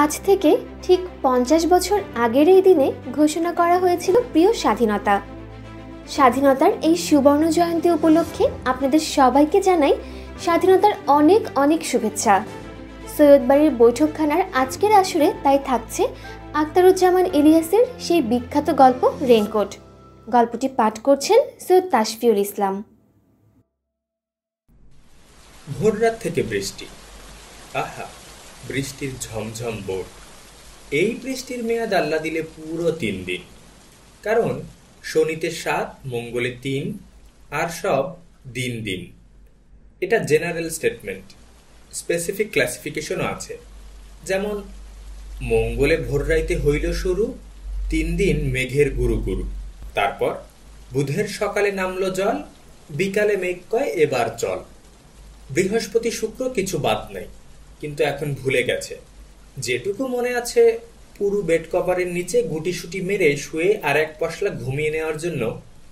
আজ থেকে ঠিক 50 বছর আগের এই দিনে ঘোষণা করা হয়েছিল প্রিয় স্বাধীনতা। স্বাধীনতার এই সুবর্ণ জয়ন্তী উপলক্ষে আপনাদের সবাইকে জানাই স্বাধীনতার অনেক অনেক শুভেচ্ছা। সৈয়দবাড়ির বৈঠকখানার আজকের আসরে তাই থাকছে আখতারুজ্জামান ইলিয়াসের সেই বিখ্যাত গল্প রেইনকোট। গল্পটি পাঠ করছেন সৈয়দ তাশফিউল ইসলাম। ভোররাত থেকে বৃষ্টি। আহা, বৃষ্টির ঝমঝম বোর। এই বৃষ্টির মেয়াদ আল্লাহ দিলে পুরো 3 দিন। কারণ শনিতে 7, মঙ্গলে 3, আর সব দিন দিন। এটা জেনারেল স্টেটমেন্ট। স্পেসিফিক ক্লাসিফিকেশনও আছে। যেমন মঙ্গলে ভোররাইতে হইল শুরু, 3 দিন মেঘের গুরু গুরু। তারপর বুধের সকালে নামলো জল, বিকালে মেঘ কয় এবার চল। বৃহস্পতি শুক্র কিছু বাদ নাই, কিন্তু এখন ভুলে গেছে। যেটুকু মনে আছে, পুরো বেড কভারের নিচে গুটিসুটি মেরে শুয়ে আর এক পশলা ঘুমিয়ে নেওয়ার জন্য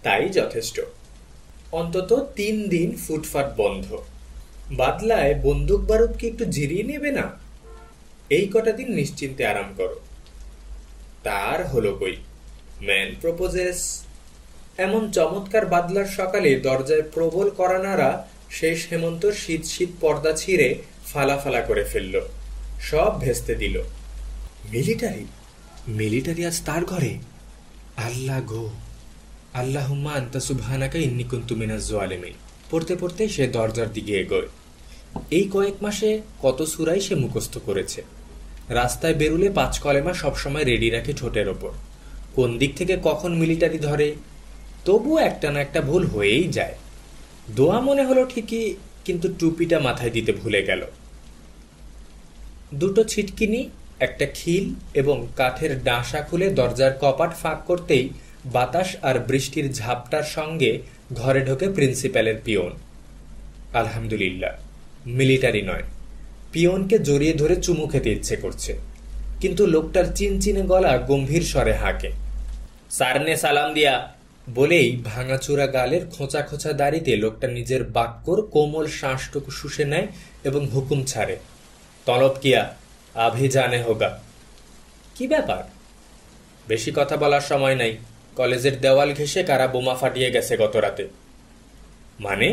তাই যথেষ্ট। অন্তত 3 দিন ফুটফাট বন্ধ। বাদলায় বন্দুক বারুদ কি একটু জিরিয়ে নেবে না? এই কটা দিন নিশ্চিন্তে আরাম করো। তার হলো কই, ম্যান প্রপোজেস। এমন চমৎকার বাদলার সকালে দরজায় প্রবল করা নাড়া শেষ হেমন্ত শীত শীত পর্দা ছিঁড়ে ফালা ফালা করে ফেলল, সব ভেস্তে দিল। মিলিটারি আজ তার ঘরে? আল্লাহ গো, আল্লাহুম্মা আনতা সুবহানাকা ইন্নী কুনতু মিনাজ জালিমিন পড়তে পড়তে সে দরজার দিকে এগোয়। এই কয়েক মাসে কত সূরাই সে মুখস্থ করেছে। রাস্তায় বেরুলে 5 কলেমা সবসময় রেডি রাখে ঠোঁটের ওপর। কোন দিক থেকে কখন মিলিটারি ধরে, তবু একটা না একটা ভুল হয়েই যায়। দোয়া মনে হলো ঠিকই, কিন্তু টুপিটা মাথায় দিতে ভুলে গেল। 2টো ছিটকিনি, একটা খিল এবং কাঠের ডাঁশা খুলে দরজার কপাট ফাঁক করতেই বাতাস আর বৃষ্টির ঝাপটার সঙ্গে ঘরে ঢোকে প্রিন্সিপালের পিয়ন। আলহামদুলিল্লাহ, মিলিটারি নয়। পিয়নকে জড়িয়ে ধরে চুমু খেতে ইচ্ছে করছে, কিন্তু লোকটার চিনচিনে গলা গম্ভীর স্বরে হাঁকে। সারনে সালাম দিয়া বলেই ভাঙাচুরা গালের খোঁচা খোঁচা দাড়িতে লোকটা নিজের বাক্যর কোমল শ্বাসটুকু শুষে নেয় এবং হুকুম ছাড়ে, তলব কিয়া আভি জানে হোগা। কি ব্যাপার? বেশি কথা বলার সময় নাই। কলেজের দেওয়াল ঘেঁষে কারা বোমা ফাটিয়ে গেছে গত রাতে। মানে?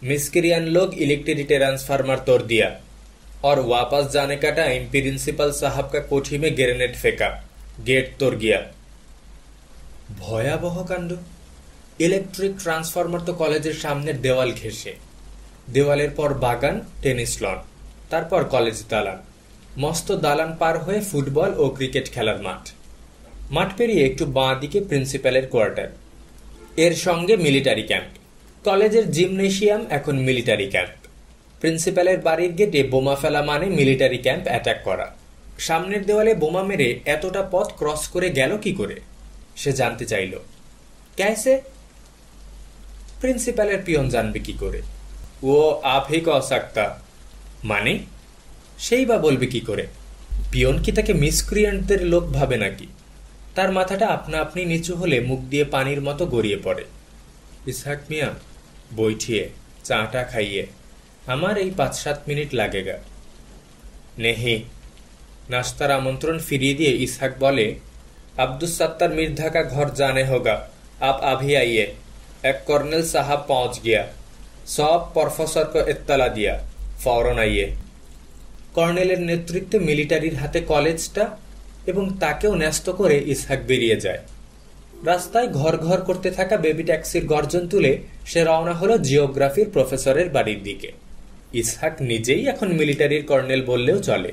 मिस्क्रियन लोग इलेक्ट्रिक ट्रांसफार्मर तोड़ दिया और वापस जाने का टाइम प्रिंसिपल साहब का कोठी में ग्रेनेड फेंका, गेट तोड़ गया। ভয়াবহ কাণ্ড। ইলেকট্রিক ট্রান্সফরমার তো কলেজের সামনের দেওয়াল ঘেঁষে, দেওয়ালের পর বাগান, টেনিস লন, তারপর কলেজ দালান, মস্ত দালান পার হয়ে ফুটবল ও ক্রিকেট খেলার মাঠ, মাঠ পেরিয়ে একটু বাঁ দিকে প্রিন্সিপালের কোয়ার্টার, এর সঙ্গে মিলিটারি ক্যাম্প। কলেজের জিমনেশিয়াম এখন মিলিটারি ক্যাম্প। প্রিন্সিপালের বাড়ির গেটে বোমা ফেলা মানে মিলিটারি ক্যাম্প অ্যাটাক করা। সামনের দেওয়ালে বোমা মেরে এতটা পথ ক্রস করে গেল কি করে, সে জানতে চাইল। ক্যাসে? প্রিন্সিপালের পিয়ন জানবে কি করে? ও আপ হি কহ সাকতা। মানে? সেই বা বলবে কি করে? পিয়ন কি তাকে মিসক্রিয়েন্টদের লোক ভাবে নাকি? তার মাথাটা আপনা আপনি নিচু হলে মুখ দিয়ে পানির মতো গড়িয়ে পড়ে। ইসহাক মিয়া, বৈঠিয়ে চাটা খাইয়ে, আমার এই 5-7 মিনিট লাগেগা। নেহি। নাস্তার আমন্ত্রণ ফিরিয়ে দিয়ে ইসহাক বলে, আব্দুস সত্তার মির্ধা কা ঘর জানে হোগা, আপ আভি আইয়ে, এক কর্নেল সাহাব পৌঁছ গিয়া, সব প্রফেসর কো ইত্তলা দিয়া, ফৌরন আইয়ে। কর্নেলের নেতৃত্বে মিলিটারির হাতে কলেজটা, এবং তাকেও ন্যস্ত করে ইসহাক বেরিয়ে যায়। রাস্তায় ঘর ঘর করতে থাকা বেবি ট্যাক্সির গর্জন তুলে সে রওনা হলো জিওগ্রাফির প্রফেসরের বাড়ির দিকে। ইসহাক নিজেই এখন মিলিটারির কর্নেল বললেও চলে।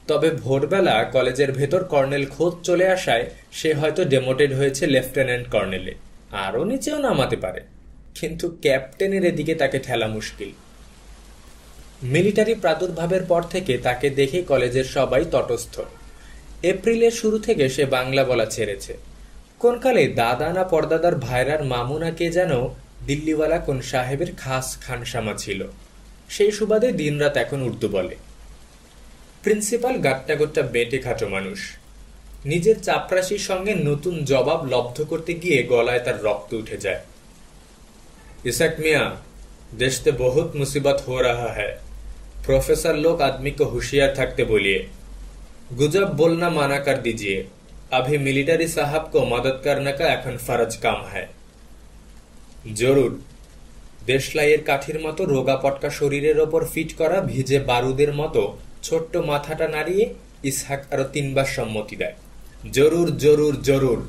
তবে ভোরবেলা কলেজের ভেতর কর্নেল খোঁজ চলে আসায় সে হয়তো ডেমোটেড হয়েছে লেফটেন্যান্ট কর্নেলে, আরও নিচেও নামাতে পারে, কিন্তু ক্যাপ্টেনের এদিকে তাকে ঠেলা মুশকিল। মিলিটারি প্রাদুর্ভাবের পর থেকে তাকে দেখে কলেজের সবাই তটস্থ। এপ্রিলের শুরু থেকে সে বাংলা বলা ছেড়েছে। কোনকালে দাদা না পর্দাদার ভাইরার মামুনা কে যেন দিল্লিওয়ালা কোন সাহেবের খাস খানসামা ছিল, সেই সুবাদে দিনরাত এখন উর্দু বলে। প্রিন্সিপাল গাট্টা গোট্টা বেঁটে খাটো মানুষ। নিজের চাপরাশির সঙ্গে নতুন জবাব লব্ধ করতে গিয়ে গলায় তার রক্ত উঠে যায়। ইসাক মিয়া, দেশতে বহুত মুসিবত হো রাহা হ্যায়, प्रोफेसर लोग आदमी को होशियार থাকতে বলিয়ে। गुजब बोलना माना कर दीजिए, अभी मिलिट्री साहब को मदद करने का এখন फर्ज काम है। জরুর। দেশলাইয়ের কাঠির মতো রোগা পটকা শরীরের ওপর ফিট করা ভিজে বারুদের মতো ছোট্ট মাথাটা নাড়িয়ে ইসহাক আরো 3 বার সম্মতি দেয়। জরুর জরুর জরুর।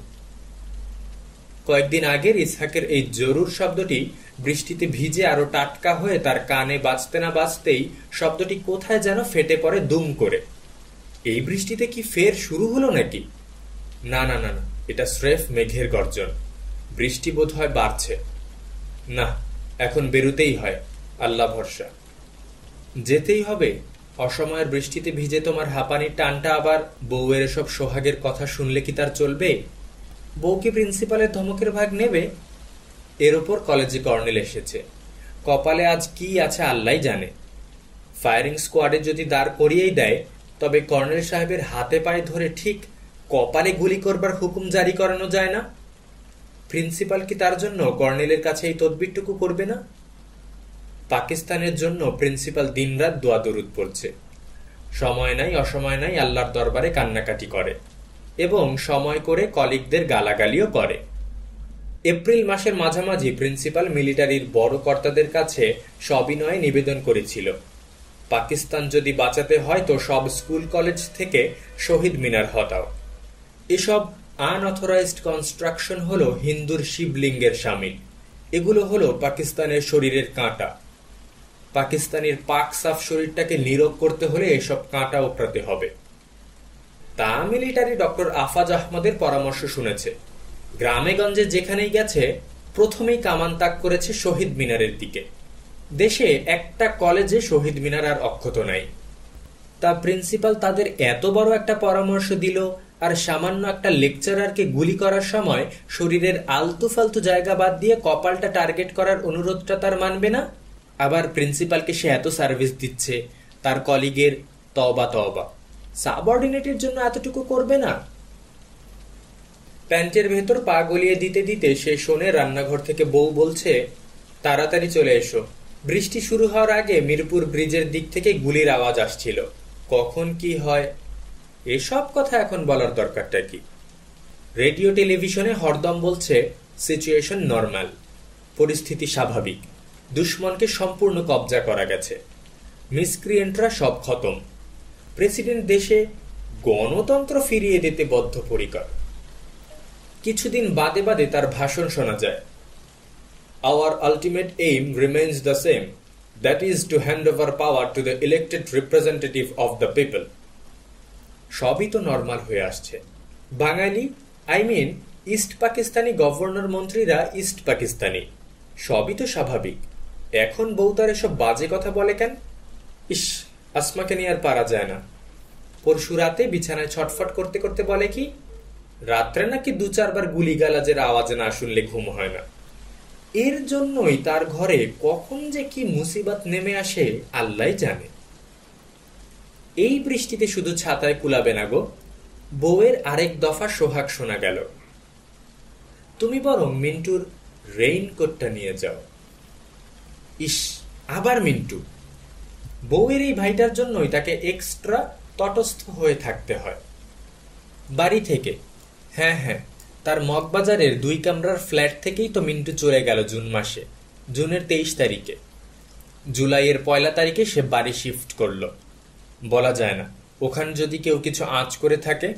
কয়েকদিন আগের ইসহাকের এই জরুর শব্দটি বৃষ্টিতে ভিজে আরো টাটকা হয়ে তার কানে বাজতে না বাজতেই শব্দটি কোথায় যেন ফেটে পড়ে দুম করে। এই বৃষ্টিতে কি ফের শুরু হলো নাকি? না না না না, এটা স্রেফ মেঘের গর্জন। বৃষ্টি বোধ হয় বাড়ছে। না, এখন বেরুতেই হয়, আল্লাহ ভরসা। যেতেই হবে। অসময়ের বৃষ্টিতে ভিজে তোমার হাঁপানির টানটা আবার বউয়ের এসব সোহাগের কথা শুনলে কি তার চলবে? বউ কি প্রিন্সিপালের ধমকের ভাগ নেবে? এর ওপর কলেজে কর্নেল এসেছে। কপালে আজ কি আছে আল্লাহই জানে। ফায়ারিং স্কোয়াডে যদি দাঁড় করিয়েই দেয়, তবে কর্নেল সাহেবের হাতে পায়ে ধরে ঠিক কপালে গুলি করবার হুকুম জারি করানো যায় না? প্রিন্সিপাল কি তার জন্য কর্নেলের কাছে এই তদবিরটুকু করবে না? পাকিস্তানের জন্য প্রিন্সিপাল দিনরাত দোয়া দরুদ পড়ছে। সময় নাই অসময় নাই আল্লাহর দরবারে কান্নাকাটি করে এবং সময় করে কলিগদের গালাগালিও করে। এপ্রিল মাসের মাঝামাঝি প্রিন্সিপাল মিলিটারির বড় কর্তাদের কাছে সবিনয়ে নিবেদন করেছিল, পাকিস্তান যদি বাঁচাতে হয় তো সব স্কুল কলেজ থেকে শহীদ মিনার হটাও। এসব আনঅথরাইজড কনস্ট্রাকশন হলো হিন্দুর শিবলিঙ্গের শামিল। এগুলো হলো পাকিস্তানের শরীরের কাঁটা। পাকিস্তানের পাক সাফ শরীরটাকে নীরব করতে হলে এসব কাঁটা ওপরাতে হবে। তা মিলিটারি ডক্টর আফাজ আহমদের পরামর্শ শুনেছে। গ্রামে গঞ্জে যেখানেই গেছে প্রথমেই কামান তাক করেছে শহীদ মিনারের দিকে। দেশে একটা কলেজে শহীদ মিনার আর অক্ষত নাই। তা প্রিন্সিপাল তাদের এত বড় একটা পরামর্শ দিল, আর সামান্য একটা লেকচারারকে গুলি করার সময় শরীরের আলতু ফালতু জায়গা বাদ দিয়ে কপালটা টার্গেট করার অনুরোধটা তার মানবে না? আবার প্রিন্সিপালকে সে এত সার্ভিস দিচ্ছে, তার কলিগের তওবা তওবা, সাবঅর্ডিনেটের জন্য এতটুকু করবে না? প্যান্টের ভেতর পা গলিয়ে দিতে দিতে সে শোনে রান্নাঘর থেকে বউ বলছে, তাড়াতাড়ি চলে এসো, বৃষ্টি শুরু হওয়ার আগে মিরপুর ব্রিজের দিক থেকে গুলির আওয়াজ আসছিল, কখন কি হয়। এসব কথা এখন বলার দরকারটা কি? রেডিও টেলিভিশনে হরদম বলছে সিচুয়েশন নরমাল, পরিস্থিতি স্বাভাবিক, দুশ্মনকে সম্পূর্ণ কবজা করা গেছে, মিসক্রিয়েন্টরা সব খতম, প্রেসিডেন্ট দেশে গণতন্ত্র ফিরিয়ে দিতে বদ্ধপরিকর। কিছুদিন বাদে বাদে তার ভাষণ শোনা যায়, Our ultimate aim remains the same, that is to hand over power to the elected representative of the people. সবই তো নরমাল হয়ে আসছে। বাঙালি, ইস্ট পাকিস্তানি গভর্নর মন্ত্রীরা ইস্ট পাকিস্তানি, সবই তো স্বাভাবিক। এখন বউ তার এসব বাজে কথা বলে কেন? ইস, আসমাকে নিয়ে আর পারা যায় না। পরশু রাতে বিছানায় ছটফট করতে করতে বলে কি, রাত্রে নাকি 2-4 বার গুলিগালাজের আওয়াজ না শুনলে ঘুম হয় না। এর জন্যই তার ঘরে কখন যে কি মুসিবত নেমে আসে আল্লাহই জানে। এই বৃষ্টিতে শুধু ছাতায় কুলাবে না গো। বউয়ের আরেক দফা সোহাগ শোনা গেল, তুমি বরং মিন্টুর রেইনকোটটা নিয়ে যাও। ইস, আবার মিন্টু। বউয়ের এই ভাইটার জন্যই তাকে এক্সট্রা তটস্থ হয়ে থাকতে হয়। বাড়ি থেকে, হ্যাঁ হ্যাঁ, তার মগবাজারের 2 কামরার ফ্ল্যাট থেকেই তো মিন্টু চলে গেল জুন মাসে, জুনের 23 তারিখে। জুলাইয়ের 1 তারিখে সে বাড়ি শিফট করলো। বলা যায় না, ওখানে যদি কেউ কিছু আঁচ করে থাকে।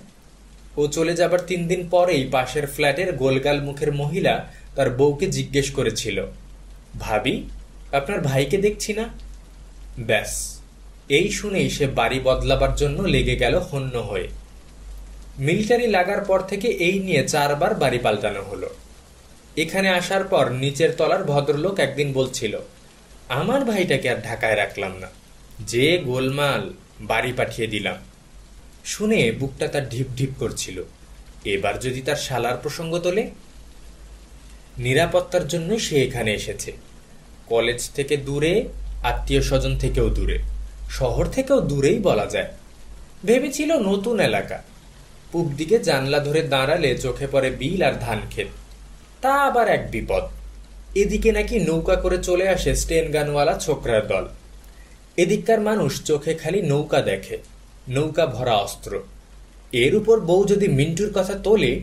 ও চলে যাবার 3 দিন পরেই পাশের ফ্ল্যাটের গোলগাল মুখের মহিলা তার বউকে জিজ্ঞেস করেছিল, ভাবি, আপনার ভাইকে দেখছি না। ব্যাস, এই শুনেই সে বাড়ি বদলাবার জন্য লেগে গেল হন্য হয়ে। মিলিটারি লাগার পর থেকে এই নিয়ে 4 বার বাড়ি পাল্টানো হলো। এখানে আসার পর নিচের তলার ভদ্রলোক একদিন বলছিল, আমার ভাইটাকে আর ঢাকায় রাখলাম না, যে গোলমাল, বাড়ি পাঠিয়ে দিলাম। শুনে বুকটা তার ঢিপ ঢিপ করছিল, এবার যদি তার শালার প্রসঙ্গ তোলে। নিরাপত্তার জন্য সে এখানে এসেছে। কলেজ থেকে দূরে, আত্মীয় স্বজন থেকেও দূরে, শহর থেকেও দূরেই বলা যায়। ভেবেছিল নতুন এলাকা, পূব দিকে জানলা ধরে দাঁড়ালে চোখে পড়ে বিল আর ধান ক্ষেত। তা আবার এক বিপদ, এদিকে নাকি নৌকা করে চলে আসে স্টেন গানওয়ালা ছোকরার দল। এদিককার মানুষ চোখে খালি নৌকা দেখে, নৌকা ভরা অস্ত্র। এর উপর বউ যদি মিন্টুর কথা তোলে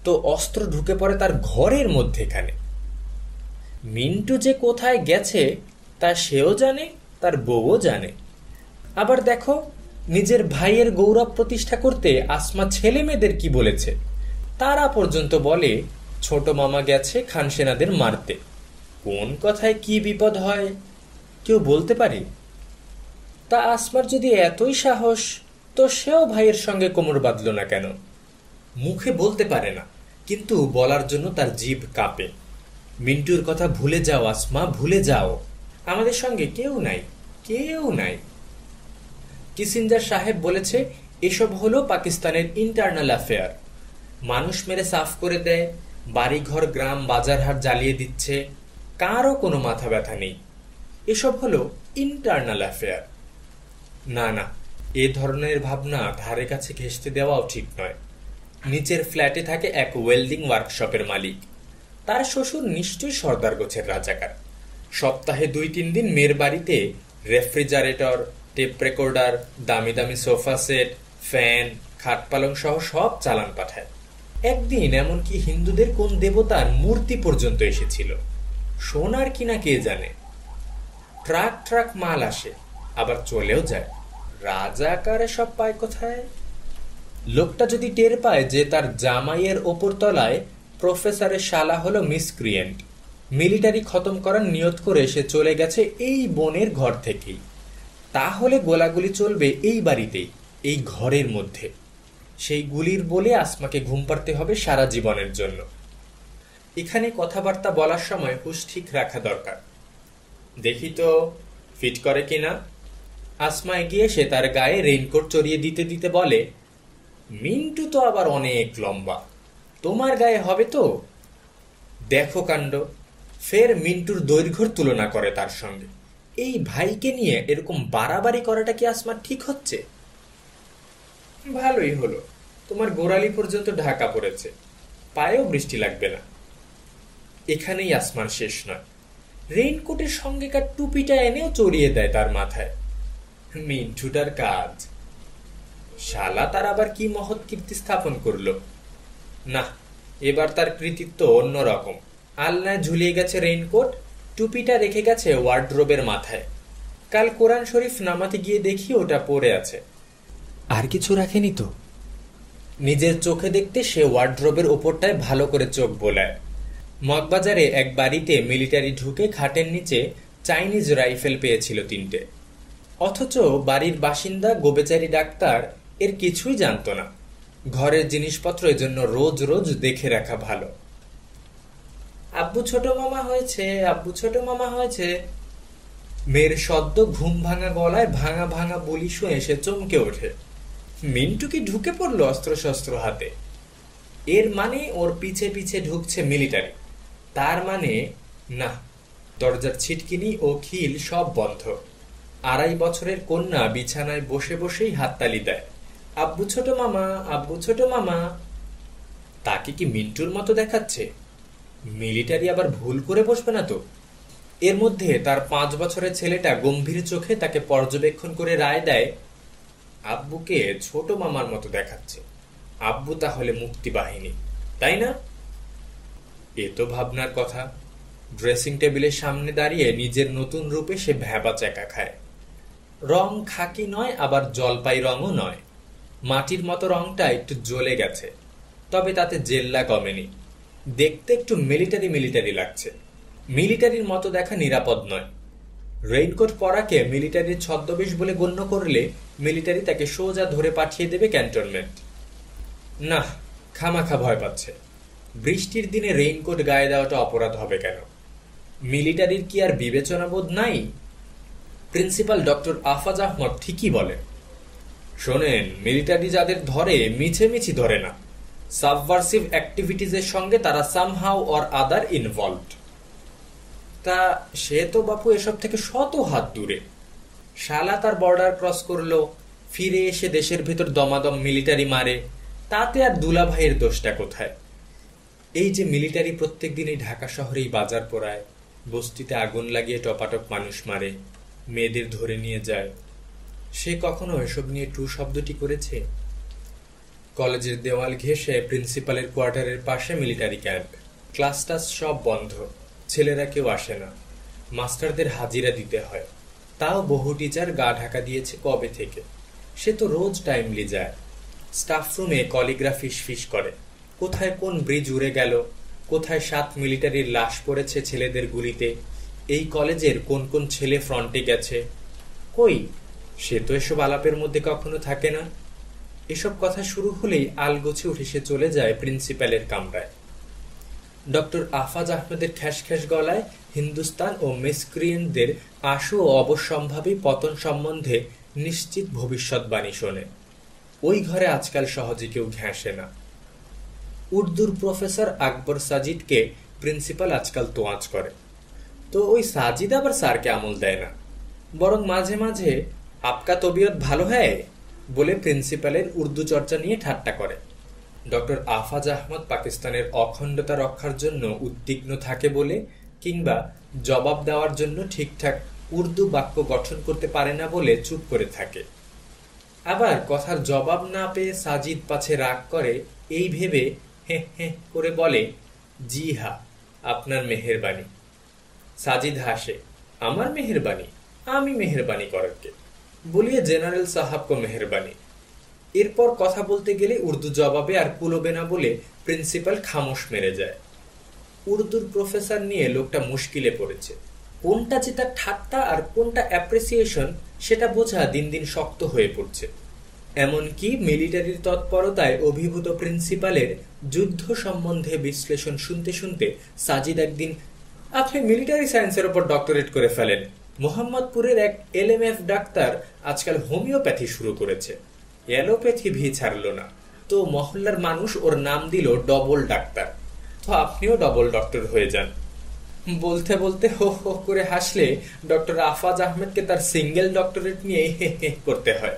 তো অস্ত্র ঢুকে পড়ে তার ঘরের মধ্যেখানে। মিন্টু যে কোথায় গেছে তা সেও জানে, তার বউও জানে। আবার দেখো, নিজের ভাইয়ের গৌরব প্রতিষ্ঠা করতে আসমা ছেলে মেয়েদের কি বলেছে। তারা পর্যন্ত বলে ছোট মামা গেছে খানসেনাদের মারতে। কোন কথায় কি বিপদ হয় কেউ বলতে পারে? তা আসমার যদি এতই সাহস, তো সেও ভাইয়ের সঙ্গে কোমর বাঁধল না কেন? মুখে বলতে পারে না, কিন্তু বলার জন্য তার জিভ কাঁপে। মিন্টুর কথা ভুলে যাও আসমা, ভুলে যাও। আমাদের সঙ্গে কেউ নাই, কেউ নাই। কিসিঞ্জার সাহেব বলেছে এসব হলো পাকিস্তানের ইন্টারনাল অ্যাফেয়ার। মানুষ মেরে সাফ করে দেয়, বাড়িঘর গ্রাম বাজারহাট জ্বালিয়ে দিচ্ছে, কারও কোনো মাথা ব্যথা নেই। এসব হলো ইন্টারনাল অ্যাফেয়ার। না না, এ ধরনের ভাবনা ধারে কাছে ঘেঁষতে দেওয়াও ঠিক নয়। নিচের ফ্ল্যাটে থাকে এক ওয়েল্ডিং ওয়ার্কশপের মালিক। তার শ্বশুর নিশ্চয়ই সর্দার গোছের রাজাকার। সপ্তাহে 2-3 দিন মেয়ের বাড়িতে রেফ্রিজারেটর, টেপ রেকর্ডার, দামি দামি সোফা সেট, ফ্যান, খাট পালং সহ সব চালান পাঠায়। একদিন এমনকি হিন্দুদের কোন দেবতার মূর্তি পর্যন্ত এসেছিল। সোনার কিনা কে জানে। ট্রাক ট্রাক মাল আসে, আবার চলেও যায়। রাজাকারে সব পায় কোথায়? লোকটা যদি টের পায় যে তার জামাইয়ের ওপর তলায় প্রফেসরের শালা হলো মিসক্রিয়েন্ট, মিলিটারি খতম করার নিয়ত করে সে চলে গেছে এই বোনের ঘর থেকেই, তাহলে গোলাগুলি চলবে এই বাড়িতেই, এই ঘরের মধ্যে। সেই গুলির বলে আসমাকে ঘুম পাড়তে হবে সারা জীবনের জন্য। এখানে কথাবার্তা বলার সময় হুঁশ ঠিক রাখা দরকার। দেখি তো ফিট করে কিনা। আসমা এগিয়ে সে তার গায়ে রেইনকোট চড়িয়ে দিতে দিতে বলে, মিন্টু তো আবার অনেক লম্বা, তোমার গায়ে হবে তো? দেখো কাণ্ড, ফের মিন্টুর দৈর্ঘ্যের তুলনা করে তার সঙ্গে। এই ভাইকে নিয়ে এরকম বাড়াবাড়ি করাটা কি আসমার ঠিক হচ্ছে? ভালোই হলো, তোমার গোড়ালি পর্যন্ত ঢাকা পড়েছে, পায়েও বৃষ্টি লাগবে না। এখানেই আসমান শেষ নয়, রেইনকোটের সঙ্গেকার টুপিটা এনেও চড়িয়ে দেয় তার মাথায়। মিন্টুটার কাজ। শালা তার আবার কি মহৎ কীর্তি স্থাপন করলো। না, এবার তার কৃতিত্ব অন্যরকম। আলনায় ঝুলিয়ে গেছে রেইনকোট, টুপিটা রেখে গেছে ওয়ার্ডরোবের মাথায়। কাল কোরআন শরীফ নামাতে গিয়ে দেখি ওটা পড়ে আছে। আর কিছু রাখেনি তো? নিজের চোখে দেখতে সে ওয়ার্ডরোবের ওপরটায় ভালো করে চোখ বোলায়। মগবাজারে এক বাড়িতে মিলিটারি ঢুকে খাটের নিচে চাইনিজ রাইফেল পেয়েছিল 3টে। অথচ বাড়ির বাসিন্দা গোবেচারি ডাক্তার এর কিছুই জানত না। ঘরের জিনিসপত্র এজন্য রোজ রোজ দেখে রাখা ভালো। আব্বু ছোট মামা হয়েছে, আব্বু ছোট মামা হয়েছে। মেয়ের সদ্য ঘুম ভাঙা গলায় ভাঙা ভাঙা বলি শুনে সে চমকে ওঠে। মিন্টু কি ঢুকে পড়লো অস্ত্র শস্ত্র হাতে? এর মানে ওর পিছে পিছে ঢুকছে মিলিটারি। তার মানে না, দরজার ছিটকিনি ও খিল সব বন্ধ। 2.5 বছরের কন্যা বিছানায় বসে বসেই হাততালি দেয়, আব্বু ছোট মামা, আব্বু ছোট মামা। তাকে কি মিন্টুর মতো দেখাচ্ছে? মিলিটারি আবার ভুল করে বসবে না তো? এর মধ্যে তার 5 বছরের ছেলেটা গম্ভীর চোখে তাকে পর্যবেক্ষণ করে রায় দেয়, আব্বুকে ছোট মামার মতো দেখাচ্ছে। আব্বু তাহলে মুক্তি বাহিনী, তাই না? এ তো ভাবনার কথা। ড্রেসিং টেবিলের সামনে দাঁড়িয়ে নিজের নতুন রূপে সে ভ্যাবা চেকা খায়। রং খাকি নয়, আবার জলপাই রঙও নয়। মাটির মতো রংটা একটু জ্বলে গেছে, তবে তাতে জেল্লা কমেনি। দেখতে একটু মিলিটারি মিলিটারি লাগছে। মিলিটারির মতো দেখা নিরাপদ নয়। রেইনকোট পরাকে মিলিটারির ছদ্মবেশ বলে গণ্য করলে মিলিটারি তাকে সোজা ধরে পাঠিয়ে দেবে ক্যান্টনমেন্ট। না, খামাখা ভয় পাচ্ছে। বৃষ্টির দিনে রেইনকোট গায়ে দেওয়াটা অপরাধ হবে কেন? মিলিটারির কি আর বিবেচনাবোধ নাই? প্রিন্সিপাল ডক্টর আফাজ আহমদ ঠিকই বলে। শোনেন, মিলিটারি যাদের ধরে মিছেমিছি ধরে না। সাবভার্সিভ অ্যাক্টিভিটিজের সঙ্গে তারা সামহাউ অর আদার ইনভলভড। তা সে তো বাপু এসব থেকে শত হাত দূরে। শালা তার বর্ডার ক্রস করলো, ফিরে এসে দেশের ভেতর দমাদম মিলিটারি মারে, তাতে আর দুলা ভাইয়ের দোষটা কোথায়? এই যে মিলিটারি প্রত্যেক দিনই ঢাকা শহরেই বাজার পোড়ায়, বস্তিতে আগুন লাগিয়ে টপাটপ মানুষ মারে, মেয়েদের ধরে নিয়ে যায়, সে কখনো এসব নিয়ে টু শব্দটি করেছে? কলেজের দেওয়াল ঘেঁষে প্রিন্সিপালের কোয়ার্টারের পাশে মিলিটারি ক্যাম্প। ক্লাস টাস সব বন্ধ, ছেলেরা কেউ আসে না, মাস্টারদের হাজিরা দিতে হয়। তাও বহু টিচার গা ঢাকা দিয়েছে কবে থেকে, সে তো রোজ টাইমলি যায়। স্টাফ রুমে কলিগরা ফিস করে, কোথায় কোন ব্রিজ উড়ে গেল, কোথায় 7 মিলিটারির লাশ পড়েছে ছেলেদের গুলিতে, এই কলেজের কোন কোন ছেলে ফ্রন্টে গেছে। কই, সে তো এসব আলাপের মধ্যে কখনো থাকে না। এসব কথা শুরু হলেই আলগোছে উঠে সে চলে যায় প্রিন্সিপালের কামরায়। ডক্টর আফাজ আহমেদের খ্যাস গলায় হিন্দুস্তান ও মিসক্রিয়েন্টদের আশু ও অবশ্যম্ভাবী পতন সম্বন্ধে নিশ্চিত ভবিষ্যৎবাণী শোনে। ওই ঘরে আজকাল সহজে কেউ ঘেঁষে না। উর্দুর প্রফেসর আকবর সাজিদকে প্রিন্সিপাল আজকাল তোয়াজ করে, তো ওই সাজিদ আবার স্যারকে আমল দেয় না, বরং মাঝে মাঝে আপকা তবিয়ত ভালো হয় বলে প্রিন্সিপালের উর্দু চর্চা নিয়ে ঠাট্টা করে। ডক্টর আফাজ আহমদ পাকিস্তানের অখণ্ডতা রক্ষার জন্য উদ্বিগ্ন থাকে বলে, কিংবা জবাব দেওয়ার জন্য ঠিকঠাক উর্দু বাক্য গঠন করতে পারে না বলে চুপ করে থাকে। আবার কথার জবাব না পেয়ে সাজিদ পাছে রাগ করে এই ভেবে হে হে করে বলে, জি হা, আপনার মেহেরবানি। সাজিদ হাসে, আমার মেহেরবানি? আমি মেহেরবানি করার কে? বলিয়ে জেনারেল সাহাব কো মেহেরবানি। এরপর কথা বলতে গেলে উর্দু জবাবে আর কুলোবে না বলে প্রিন্সিপাল খামোশ মেরে যায়। উর্দুর প্রফেসর নিয়ে লোকটা মুশকিলে পড়েছে। কোনটা যে তার ঠাট্টা আর কোনটা অ্যাপ্রিসিয়েশন সেটা বোঝা দিন দিন শক্ত হয়ে পড়ছে। এমনকি মিলিটারির তৎপরতায় অভিভূত প্রিন্সিপালের যুদ্ধ সম্বন্ধে বিশ্লেষণ শুনতে শুনতে সাজিদ একদিন, আপনি মিলিটারি সায়েন্সের ওপর ডক্টরেট করে ফেলেন, মোহাম্মদপুরের এক LMF ডাক্তার আজকাল হোমিওপ্যাথি শুরু করেছে, অ্যালোপ্যাথি ভি ছাড়ল না, তো মহল্লার মানুষ ওর নাম দিল ডবল ডাক্তার, তো আপনিও ডবল ডক্টর হয়ে যান। বলতে বলতে হো হো করে হাসলে ডক্টর আফাজ আহমেদকে তার সিঙ্গেল ডক্টরেট নিয়ে হে হে করতে হয়।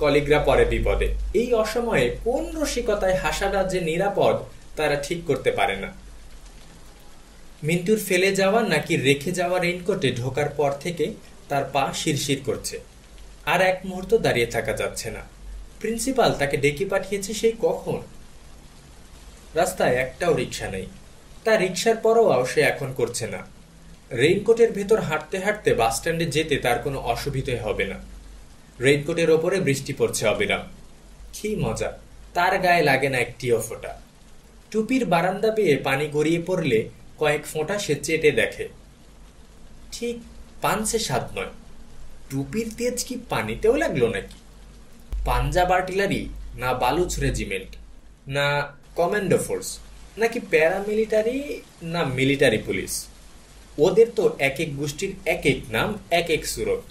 কলিগরা পরে বিপদে। এই অসময়ে কোন রসিকতায় হাসাটা যে নিরাপদ তারা ঠিক করতে পারে না। মিন্টুর ফেলে যাওয়া নাকি রেখে যাওয়া রেইনকোটে ঢোকার পর থেকে তার পা শিরশির করছে, আর এক মুহূর্ত দাঁড়িয়ে থাকা যাচ্ছে না। প্রিন্সিপাল তাকে ডেকে পাঠিয়েছে সেই কখন। রাস্তায় একটাও রিক্সা নেই, তার রিক্সার পরোয়াও সে এখন করছে না। রেইনকোটের ভেতর হাঁটতে হাঁটতে বাস স্ট্যান্ডে যেতে তার কোনো অসুবিধে হবে না। রেইনকোটের ওপরে বৃষ্টি পড়ছে অবিরাম, কি মজা, তার গায়ে লাগে না একটিও ফোঁটা। টুপির বারান্দা পেয়ে পানি গড়িয়ে পড়লে কয়েক ফোঁটা সে চেটে দেখে, ঠিক পানসে স্বাদ নয়। টুপির তেজ কি পানিতেও লাগলো নাকি? পাঞ্জাব আর্টিলারি, না বালুচ রেজিমেন্ট, না কমান্ডো ফোর্স, নাকি প্যারামিলিটারি, না মিলিটারি পুলিশ? ওদের তো এক এক গোষ্ঠীর এক এক নাম, এক এক সুরত।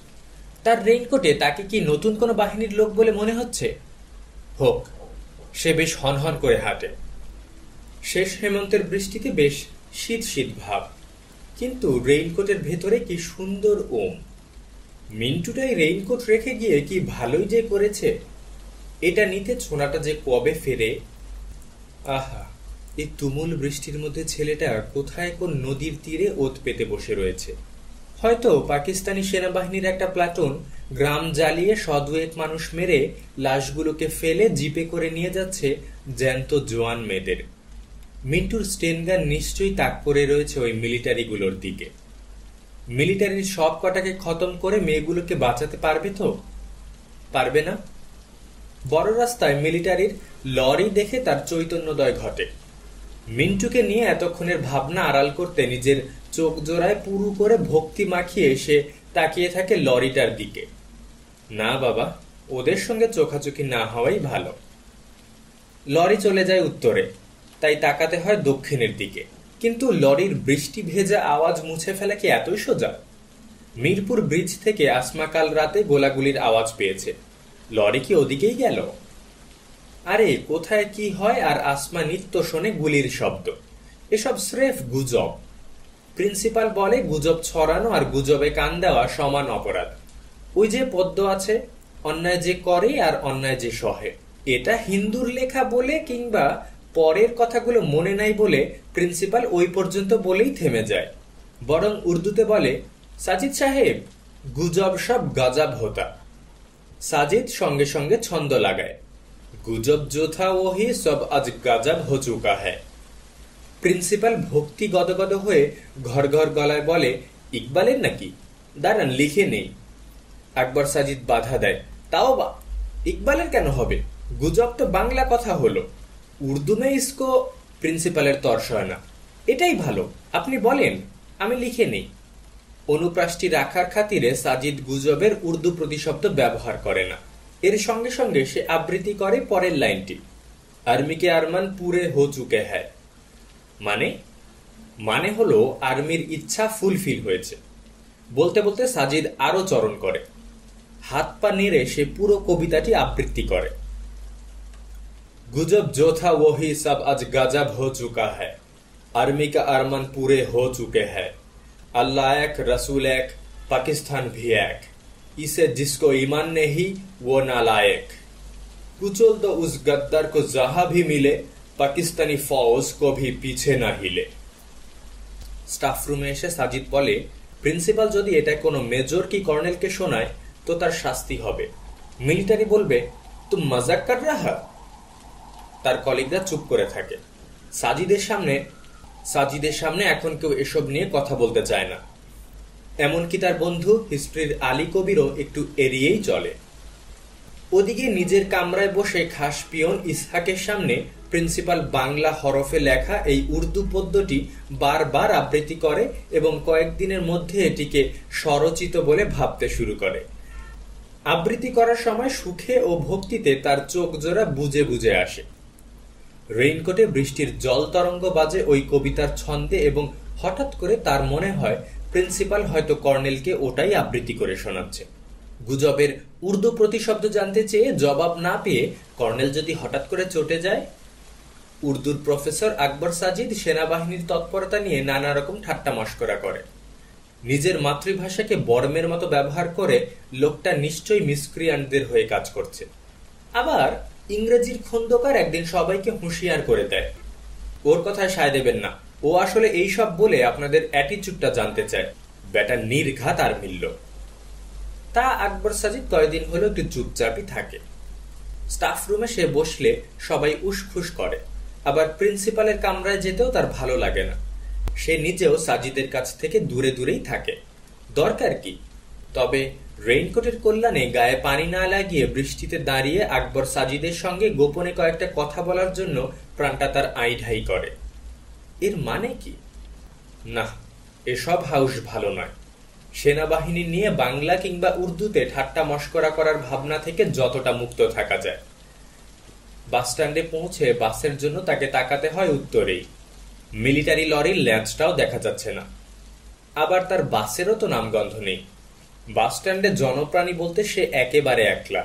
তার রেইনকোটে তাকে কি নতুন কোনো বাহিনীর লোক বলে মনে হচ্ছে? হোক, সে বেশ হনহন করে হাঁটে। শেষ হেমন্তের বৃষ্টিতে বেশ শীত শীত ভাব, কিন্তু রেইনকোটের ভেতরে কি সুন্দর ওম। মিন্টুটাই রেইনকোট রেখে গিয়ে কি ভালোই যে করেছে। এটা নিতে ছোনাটা যে কবে ফেরে। আহা, এই তুমুল বৃষ্টির মধ্যে ছেলেটা কোথায় কোন নদীর তীরে ওত পেতে বসে রয়েছে। হয়তো পাকিস্তানি সেনাবাহিনীর একটা প্লাটুন গ্রাম জ্বালিয়ে শদুয়েক মানুষ মেরে লাশগুলোকে ফেলে জিপে করে নিয়ে যাচ্ছে জ্যান্ত জোয়ান মেয়েদের। মিন্টুর স্টেনগান নিশ্চয়ই তাক করে রয়েছে ওই মিলিটারিগুলোর দিকে। মিলিটারির সব কটাকে খতম করে মেয়েগুলোকে বাঁচাতে পারবে তো? পারবে না। বড় রাস্তায় মিলিটারির লরি দেখে তার চৈতন্যদয় ঘটে। মিন্টুকে নিয়ে এতক্ষণের ভাবনা আড়াল করতে নিজের চোখ জোড়ায় পুরু করে ভক্তি মাখিয়ে সে তাকিয়ে থাকে লরিটার দিকে। না বাবা, ওদের সঙ্গে চোখাচোখি না হওয়াই ভালো। লরি চলে যায় উত্তরে, তাই তাকাতে হয় দক্ষিণের দিকে। কিন্তু লরির বৃষ্টি ভেজা আওয়াজ মুছে ফেলা কি এতই সোজা? মিরপুর ব্রিজ থেকে আসমা কাল রাতে গোলাগুলির আওয়াজ পেয়েছে, লরি কি ওদিকেই গেল? আরে কোথায় কি হয় আর আসমা নিত্য শোনে গুলির শব্দ। এসব স্রেফ গুজব। প্রিন্সিপাল বলে গুজব ছড়ানো আর গুজবে কান দেওয়া সমান অপরাধ। ওই যে পদ্য আছে, অন্যায় যে করে আর অন্যায় যে সহে। এটা হিন্দুর লেখা বলে কিংবা পরের কথাগুলো মনে নাই বলে প্রিন্সিপাল ওই পর্যন্ত বলেই থেমে যায়। বরং উর্দুতে বলে, সাজিদ সাহেব, গুজব সব গজব হোতা। সাজিদ সঙ্গে সঙ্গে ছন্দ লাগায়, गुजब जो था वही सब आज गजब हो चुका है। প্রিন্সিপাল ভক্তি গদগদ হয়ে ঘর ঘর গলায় বলে, ইকবালের নাকি? দাঁড়ান, লিখে নেই। আকবর সাজিদ বাধা দেয়, তাও বা ইকবালের কেন হবে? গুজব তো বাংলা কথা হলো, উর্দু মে ইসকো। প্রিন্সিপালের তর্স হয় না, এটাই ভালো, আপনি বলেন, আমি লিখে নেই। অনুপ্রাসটি রাখার খাতিরে সাজিদ গুজবের উর্দু প্রতিশব্দ ব্যবহার করে না। এর সঙ্গে সঙ্গে সে আবৃত্তি করে পরের লাইনটি, আর্মি কে আরমান পুরে হো চুকে হ্যায়। মানে হলো আর্মির ইচ্ছা ফুলফিল হয়েছে। বলতে বলতে সাজিদ আরো চরণ করে, হাত পা নেড়ে সে পুরো কবিতাটি আবৃত্তি করে। गुजब जो था वही सब आज गजब हो चुका है, आर्मी का अरमान पूरे हो चुके हैं, अल्लाह एक रसूल एक पाकिस्तान भी एक, इसे जिसको ईमान नहीं वो नालायक, कुचल तो उस गद्दार को जहां भी मिले, पाकिस्तानी फौज को भी पीछे ना हिले। স্টাফ রুমে এসে সাজিদ বলে, প্রিন্সিপাল যদি এটা কোনো মেজর কি কর্নেলকে শোনায় তো তার শাস্তি হবে। মিলিটারি বলবে, তুম মজাক কর রাহা। তার কলিগরা চুপ করে থাকে। সাজিদের সামনে এখন কেউ এসব নিয়ে কথা বলতে চায় না। এমনকি তার বন্ধু হিস্ট্রির আলী কবিরও একটু এড়িয়েই চলে। ওদিকে নিজের কামরায় বসে খাস পিয়ন ইসহাকের সামনে প্রিন্সিপাল বাংলা হরফে লেখা এই উর্দু পদ্যটি বারবার আবৃত্তি করে এবং কয়েকদিনের মধ্যে এটিকে স্বরচিত বলে ভাবতে শুরু করে। আবৃত্তি করার সময় সুখে ও ভক্তিতে তার চোখ জোড়া বুজে বুজে আসে। রেইনকোটে বৃষ্টির জল তরঙ্গ বাজে ওই কবিতার ছন্দে এবং হঠাৎ করে তার মনে হয় প্রিন্সিপাল হয়তো কর্নেলকে ওটাই আবৃত্তি করে শোনাচ্ছে। গুজবের উর্দু প্রতিশব্দ জানতে চেয়ে জবাব না পেয়ে কর্নেল যদি হঠাৎ করে চটে যায়। উর্দুর প্রফেসর আকবর সাজিদ সেনাবাহিনীর তৎপরতা নিয়ে নানা রকম ঠাট্টা মশকরা করে। নিজের মাতৃভাষাকে বর্মের মতো ব্যবহার করে লোকটা নিশ্চয়ই মিসক্রিয়ান্টদের হয়ে কাজ করছে। আবার ইংরেজির খন্দকার একদিন সবাইকে হুঁশিয়ার করে দেয়, ওর কথায় সায় দেবেন না, ও আসলে এই সব বলে আপনাদের অ্যাটিচিউডটা জানতে চায়। ব্যাটা নির্ঘাত আর মিলল। তা আকবর সাজিদ কয়েকদিন হলো একটু চুপচাপই থাকে। স্টাফ রুমে সে বসলে সবাই উসখুস করে, আবার প্রিন্সিপালের কামরায় যেতেও তার ভালো লাগে না। সে নিজেও সাজিদের কাছ থেকে দূরে দূরেই থাকে। দরকার কি? তবে রেইনকোটের কল্যাণে গায়ে পানি না লাগিয়ে বৃষ্টিতে দাঁড়িয়ে আকবর সাজিদের সঙ্গে গোপনে কয়েকটা কথা বলার জন্য প্রাণটা তার আইঢাই করে। এর মানে কি? না, এসব হাউস ভালো নয়। সেনাবাহিনী নিয়ে বাংলা কিংবা উর্দুতে ঠাট্টা মশকরা করার ভাবনা থেকে যতটা মুক্ত থাকা যায়। বাসস্ট্যান্ডে পৌঁছে বাসের জন্য তাকে তাকাতে হয় উত্তরেই। মিলিটারি লরির ল্যাঞ্চটাও দেখা যাচ্ছে না। আবার তার বাসেরও তো নামগন্ধ নেই। বাসস্ট্যান্ডে জনপ্রাণী বলতে সে একেবারে একলা।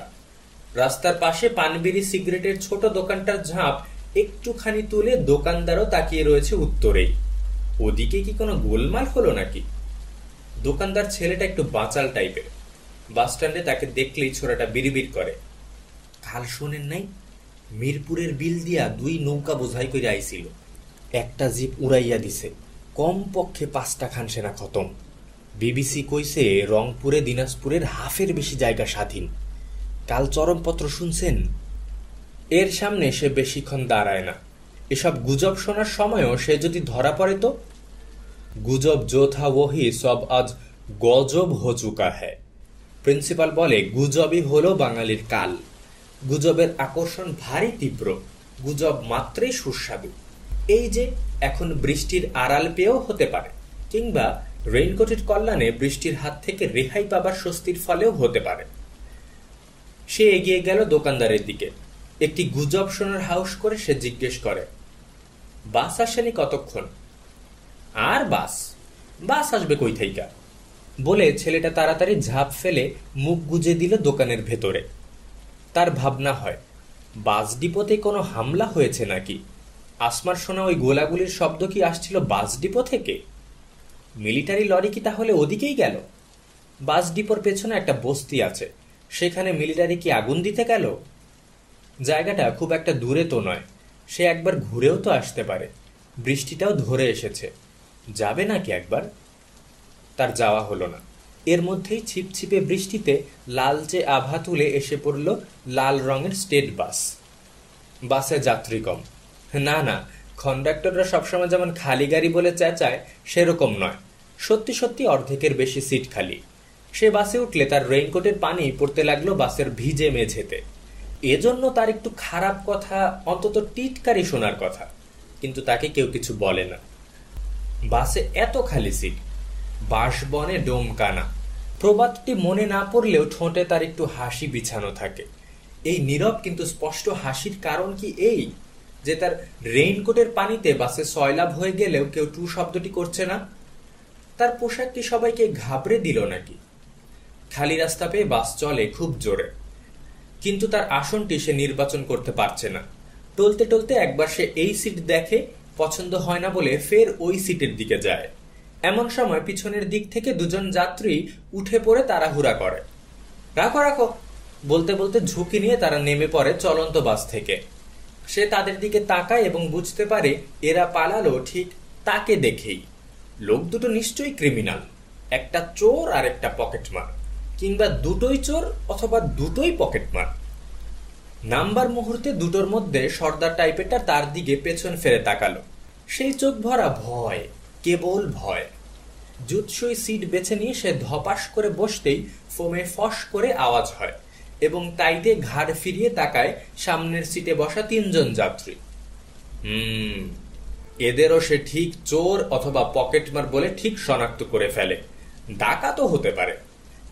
রাস্তার পাশে পানবিড়ি সিগারেটের ছোট দোকানটার ঝাঁপ একটুখানি তুলে দোকানদারও তাকিয়ে রয়েছে উত্তরেই। ওদিকে কি কোনো গোলমাল হলো নাকি? দোকানদার ছেলেটা একটু বাচাল টাইপের। বাসস্ট্যান্ডে তাকে দেখলেই ছোড়াটা বিড়বিড় করে, কাল শোনেন নাই, মিরপুরের বিল দিয়া 2 নৌকা বোঝাই করে আইছিল, একটা জিপ উড়াইয়া দিছে, কম পক্ষে 5টা খান সেনা খতম। বিবিসি কইছে রংপুরে দিনাজপুরের হাফের বেশি জায়গা স্বাধীন। কাল চরমপত্র শুনছেন? এর সামনে সে বেশিক্ষণ দাঁড়ায় না। এসব গুজব শোনার সময়ও সে যদি ধরা পড়ে তো? গুজব जो था वही सब आज গজব हो चुका है। প্রিন্সিপাল বলে, গুজবই হলো বাঙালির কাল। গুজবের আকর্ষণ ভারী তীব্র, গুজব মাত্রই সুস্বাদু। এই যে এখন বৃষ্টির আড়াল পেয়েও হতে পারে, কিংবা রেইনকোটের কল্যাণে বৃষ্টির হাত থেকে রেহাই পাবার স্বস্তির ফলেও হতে পারে। সে এগিয়ে গেল দোকানদারের দিকে। একটি গুজব শোনার হাউস করে সে জিজ্ঞেস করে, বাস আসেনি কতক্ষণ? আর বাস আসবে কই থাইকা বলে ছেলেটা তাড়াতাড়ি ঝাঁপ ফেলে মুখ গুজে দিল দোকানের ভেতরে। তার ভাবনা হয়, বাস ডিপোতে কোনো হামলা হয়েছে নাকি? আসমার শোনা ওই গোলাগুলির শব্দ কি আসছিল বাস ডিপো থেকে? মিলিটারি লরি কি তাহলে ওদিকেই গেল? বাস ডিপোর পেছনে একটা বস্তি আছে, সেখানে মিলিটারি কি আগুন দিতে গেল? জায়গাটা খুব একটা দূরে তো নয়, সে একবার ঘুরেও তো আসতে পারে। বৃষ্টিটাও ধরে এসেছে, যাবে নাকি একবার? তার যাওয়া হলো না। এর মধ্যেই ছিপছিপে বৃষ্টিতে লালচে আভা তুলে এসে পড়ল লাল রঙের স্টেট বাস। বাসে যাত্রী কম। না না, কন্ডাক্টররা সবসময় যেমন খালি গাড়ি বলে চেঁচায় সেরকম নয়, সত্যি সত্যি অর্ধেকের বেশি সিট খালি। সে বাসে উঠলে তার রেইনকোটের পানি পড়তে লাগলো বাসের ভিজে মেঝেতে। এজন্য তার একটু খারাপ কথা, অন্তত টিটকারি শোনার কথা, কিন্তু তাকে কেউ কিছু বলে না। বাসে এত খালি সিট, বাঁশবনে ডোমকানা। প্রবাদটি মনে না পড়লেও ঠোঁটে তার একটু হাসি বিছানো থাকে। এই নীরব কিন্তু স্পষ্ট হাসির কারণ কি এই যে তার রেইনকোটের পানিতে বাসে সয়লাভ হয়ে গেলেও কেউ টু শব্দটি করছে না? তার পোশাক কি সবাইকে ঘাবড়ে দিল নাকি? খালি রাস্তা পেয়ে বাস চলে খুব জোরে, কিন্তু তার আসনটি সে নির্বাচন করতে পারছে না। টলতে টলতে একবার সে এই সিট দেখে, পছন্দ হয় না বলে ফের ওই সিটের দিকে যায়। এমন সময় পিছনের দিক থেকে দুজন যাত্রী উঠে পড়ে তাড়াহুড়া করে। রাখো রাখো বলতে বলতে ঝুঁকি নিয়ে তারা নেমে পড়ে চলন্ত বাস থেকে। সে তাদের দিকে তাকায় এবং বুঝতে পারে এরা পালালো ঠিক তাকে দেখেই। লোক দুটো নিশ্চয়ই ক্রিমিনাল, একটা চোর আর একটা পকেটমার, কিংবা দুটোই চোর অথবা দুটোই পকেটমার। নাম্বার মুহূর্তে দুটোর মধ্যে সর্দার টাইপেরটা তার দিকে পেছন ফেরে তাকালো। সেই চোখ ভরা ভয়, কেবল ভয়। জুৎসই সিট বেছে নিয়ে সে ধপাস করে বসতেই ফোমে ফস করে আওয়াজ হয় এবং তাইতে ঘাড় ফিরিয়ে তাকায় সামনের সিটে বসা তিনজন যাত্রী। এদেরও সে ঠিক চোর অথবা পকেটমার বলে ঠিক শনাক্ত করে ফেলে। ডাকাতও হতে পারে,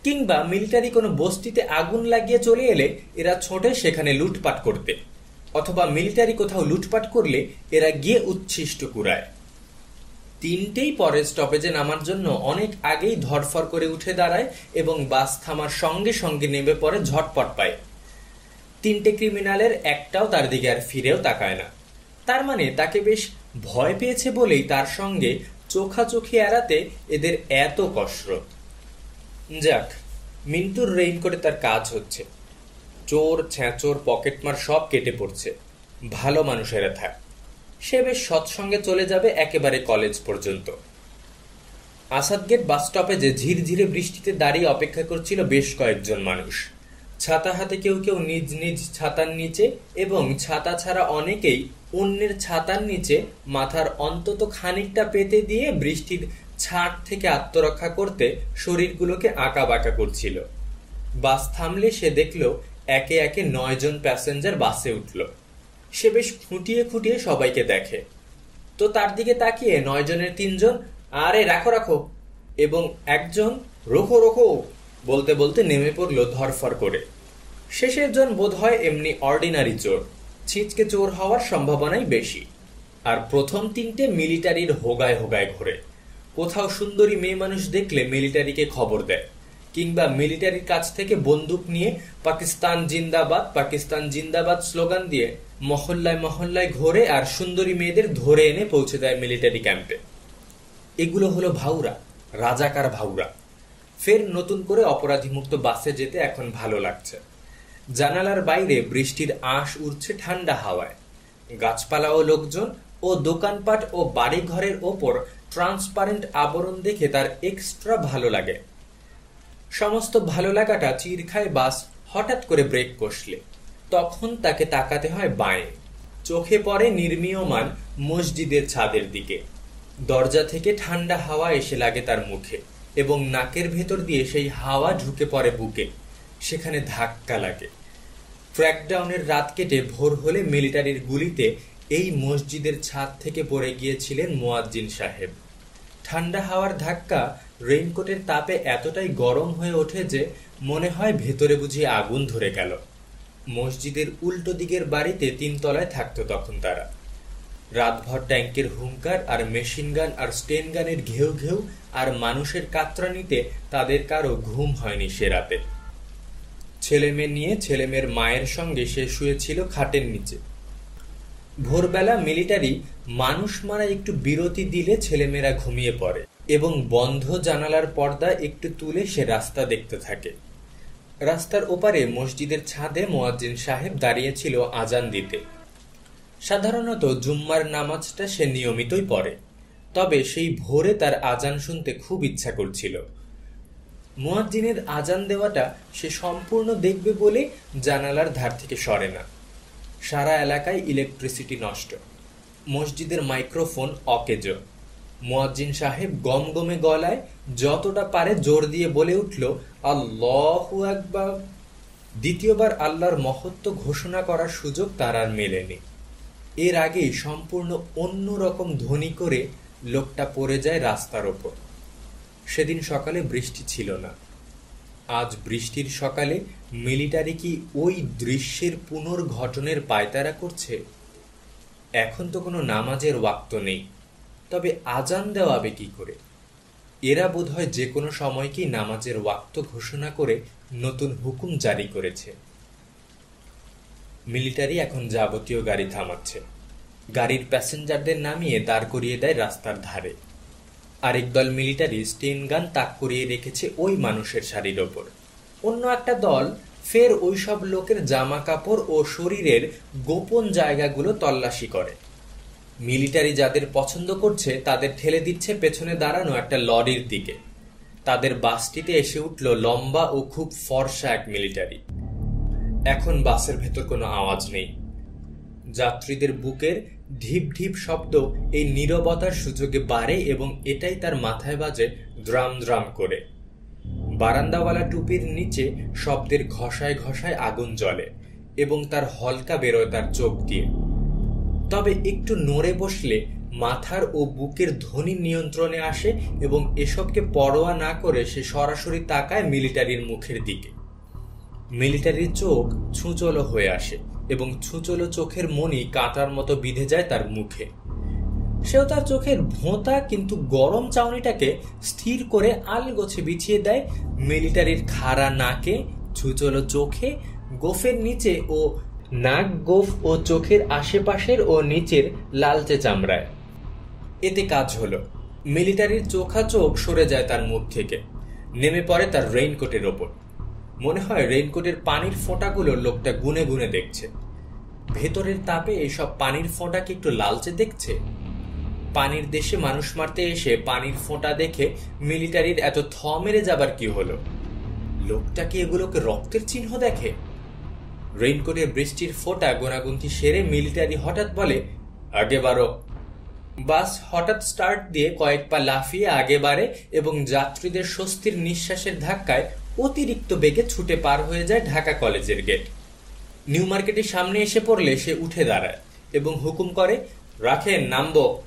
কিংবা মিলিটারি কোনো বস্তিতে আগুন লাগিয়ে চলে এলে এরা ছোটে সেখানে লুটপাট করতে, অথবা মিলিটারি কোথাও লুটপাট করলে এরা গিয়ে উচ্ছিষ্ট কুড়ায়। তিনটেই পরের স্টপেজে নামার জন্য অনেক আগেই ধরফর করে উঠে দাঁড়ায় এবং বাস থামার সঙ্গে সঙ্গে নেমে পড়ে ঝটপট পায়। তিনটে ক্রিমিনালের একটাও তার দিকে আর ফিরেও তাকায় না। তার মানে তাকে বেশ ভয় পেয়েছে বলেই তার সঙ্গে চোখাচোখি এড়াতে এদের এত কসরত। যাক, মিন্টুর রেইনকোটে তার কাজ হচ্ছে। চোর, ছ্যাঁচোর, পকেটমার সব কেটে পড়ছে। ভালো মানুষেরা থাক। সে বেশ সৎসঙ্গে চলে যাবে একেবারে কলেজ পর্যন্ত। আসাদগেট বাস স্টপেজে ঝিরঝিরে বৃষ্টিতে দাঁড়িয়ে অপেক্ষা করছিল বেশ কয়েকজন মানুষ। ছাতা হাতে কেউ কেউ নিজ নিজ ছাতার নিচে, এবং ছাতা ছাড়া অনেকেই অন্যের ছাতার নিচে মাথার অন্তত খানিকটা পেতে দিয়ে বৃষ্টির ছাট থেকে আত্মরক্ষা করতে শরীরগুলোকে আঁকা বাঁকা করছিল। বাস থামলে সে দেখল একে একে 9 জন প্যাসেঞ্জার বাসে উঠল। সে বেশ খুঁটিয়ে খুঁটিয়ে সবাইকে দেখে, তো তার দিকে তাকিয়ে 9 জনের 3 জন আরে রাখো রাখো এবং একজন রোখো রোখো বলতে বলতে নেমে পড়ল ধরফর করে। শেষের জন বোধ হয় এমনি অর্ডিনারি চোর, ছিচকে চোর হওয়ার সম্ভাবনাই বেশি। আর প্রথম 3টে মিলিটারির হোগায় হোগায় ঘোরে। কোথাও সুন্দরী মেয়ে মানুষ দেখলে মিলিটারিকে খবর দেয়, কিংবা মিলিটারির কাছ থেকে বন্দুক নিয়ে পাকিস্তান জিন্দাবাদ, পাকিস্তান জিন্দাবাদ স্লোগান দিয়ে মহল্লায় মহল্লায় ঘোরে আর সুন্দরী মেয়েদের ধরে এনে পৌঁছে দেয় মিলিটারি ক্যাম্পে। এগুলো হলো ভাউরা, রাজাকার ভাউরা। ফের নতুন করে অপরাধীমুক্ত বাসে যেতে এখন ভালো লাগছে। জানালার বাইরে বৃষ্টির আঁশ উড়ছে ঠান্ডা হাওয়ায়। গাছপালা ও লোকজন ও দোকানপাট ও বাড়িঘরের ওপর ট্রান্সপারেন্ট আবরণ দেখে তার এক্সট্রা ভালো লাগে। সমস্ত ভালো লাগাটা চির খায় বাস হঠাৎ করে ব্রেক কষলে। তখন তাকে তাকাতে হয় বাঁয়ে। চোখে পড়ে নির্মীয়মান মসজিদের ছাদের দিকে। দরজা থেকে ঠান্ডা হাওয়া এসে লাগে তার মুখে এবং নাকের ভেতর দিয়ে সেই হাওয়া ঢুকে পড়ে বুকে। সেখানে ধাক্কা লাগে। ক্র্যাকডাউনের রাত কেটে ভোর হলে মিলিটারির গুলিতে এই মসজিদের ছাদ থেকে পড়ে গিয়েছিলেন মুয়াজ্জিন সাহেব। ঠান্ডা হাওয়ার ধাক্কা রেইনকোটের তাপে এতটাই গরম হয়ে ওঠে যে মনে হয় ভেতরে বুঝি আগুন ধরে গেল। মসজিদের উল্টো দিকের বাড়িতে 3 তলায় থাকতো তখন তারা। রাতভর ট্যাঙ্কের হুঙ্কার আর মেশিন গান আর স্টেন গানের ঘেউ ঘেউ আর মানুষের কাতরানিতে তাদের কারো ঘুম হয়নি সে রাতে। ছেলেমেয়ে নিয়ে ছেলেমেয়ের মায়ের সঙ্গে সে শুয়েছিল খাটের নিচে। ভোরবেলা মিলিটারি মানুষ মারা একটু বিরতি দিলে ছেলেমেয়েরা ঘুমিয়ে পড়ে এবং বন্ধ জানালার পর্দা একটু তুলে সে রাস্তা দেখতে থাকে। রাস্তার ওপারে মসজিদের ছাদে মুয়াজ্জিন সাহেব দাঁড়িয়েছিল আজান দিতে। সাধারণত জুম্মার নামাজটা সে নিয়মিতই পড়ে, তবে সেই ভোরে তার আজান শুনতে খুব ইচ্ছা করছিল। মুয়াজ্জিনের আজান দেওয়াটা সে সম্পূর্ণ দেখবে বলে জানালার ধার থেকে সরে না। সারা এলাকায় ইলেকট্রিসিটি নষ্ট, মসজিদের মাইক্রোফোন অকেজ। মুয়াজ্জিন সাহেব গমগমে গলায় যতটা পারে জোর দিয়ে বলে উঠল, আল্লাহু আকবার। দ্বিতীয়বার আল্লাহর মহত্ব ঘোষণা করার সুযোগ তার আর মেলেনি। এর আগেই সম্পূর্ণ অন্য রকম ধ্বনি করে লোকটা পড়ে যায় রাস্তার ওপর। সেদিন সকালে বৃষ্টি ছিল না। আজ বৃষ্টির সকালে মিলিটারি কি ওই দৃশ্যের পুনর্ঘটনের পায়তারা করছে? এখন তো কোনো নামাজের ওয়াক্ত নেই, তবে আজান দেওয়াবে কি করে? এরা বোধহয় যে কোনো সময়কেই নামাজের ওয়াক্ত ঘোষণা করে নতুন হুকুম জারি করেছে। মিলিটারি এখন যাবতীয় গাড়ি থামাচ্ছে, গাড়ির প্যাসেঞ্জারদের নামিয়ে দাঁড় করিয়ে দেয় রাস্তার ধারে। আরেক দল মিলিটারি স্টেন গান তাক করিয়ে রেখেছে ওই মানুষের শাড়ির ওপর। অন্য একটা দল ফের ওইসব লোকের জামা কাপড় ও শরীরের গোপন জায়গাগুলো তল্লাশি করে। মিলিটারি যাদের পছন্দ করছে তাদের ঠেলে দিচ্ছে পেছনে দাঁড়ানো একটা লরির দিকে। তাদের বাসটিতে এসে উঠল লম্বা ও খুব ফর্সা এক মিলিটারি। এখন বাসের ভেতর কোনো আওয়াজ নেই। যাত্রীদের বুকের ঢিপ ঢিপ শব্দ এই নীরবতার সুযোগে বাড়ে এবং এটাই তার মাথায় বাজে দ্রাম দ্রাম করে। বারান্দাওয়ালা টুপির নিচে শব্দের ঘষায় ঘষায় আগুন জ্বলে এবং তার হলকা বেরোয় তার চোখ দিয়ে। তবে একটু নড়ে বসলে মাথার ও বুকের ধ্বনি নিয়ন্ত্রণে আসে এবং এসবকে পরোয়া না করে সে সরাসরি তাকায় মিলিটারির মুখের দিকে। মিলিটারির চোখ ছুঁচলো হয়ে আসে এবং ছুঁচলো চোখের মনি কাঁটার মতো বিঁধে যায় তার মুখে। সেও তার চোখের ভোঁতা কিন্তু গরম চাউনিটাকে স্থির করে আলগোছে বিছিয়ে দেয় মিলিটারির খাড়া নাকে, ছুঁচলো চোখে, গোফের নিচে ও নাক, গোফ ও চোখের আশেপাশের ও নিচের লালচে চামড়ায়। এতে কাজ হলো, মিলিটারির চোখা চোখ সরে যায় তার মুখ থেকে, নেমে পড়ে তার রেইনকোটের ওপর। মনে হয় রেইনকোটের পানির ফোঁটাগুলো লোকটা গুনে গুনে দেখছে। ভেতরের তাপে এইসব পানির ফোঁটা কি একটু লালচে দেখছে? পানির দেশে মানুষ মারতে এসে পানির ফোঁটা দেখে মিলিটারির এত থ মেরে যাবার কি হলো? লোকটা কি এগুলোকে রক্তের চিহ্ন দেখে? রেইনকোটের বৃষ্টির ফোঁটা গোনাগুনতি সেরে মিলিটারি হঠাৎ বলে, আগে বাড়ো। বাস হঠাৎ স্টার্ট দিয়ে কয়েক পা লাফিয়ে আগে বাড়ে এবং যাত্রীদের স্বস্তির নিঃশ্বাসের ধাক্কায় অতিরিক্ত বেগে ছুটে পার হয়ে যায় ঢাকা কলেজের গেট। নিউ মার্কেটের সামনে এসে পড়লে সে উঠে দাঁড়ায় এবং হুকুম করে, রাখেন, নামবো।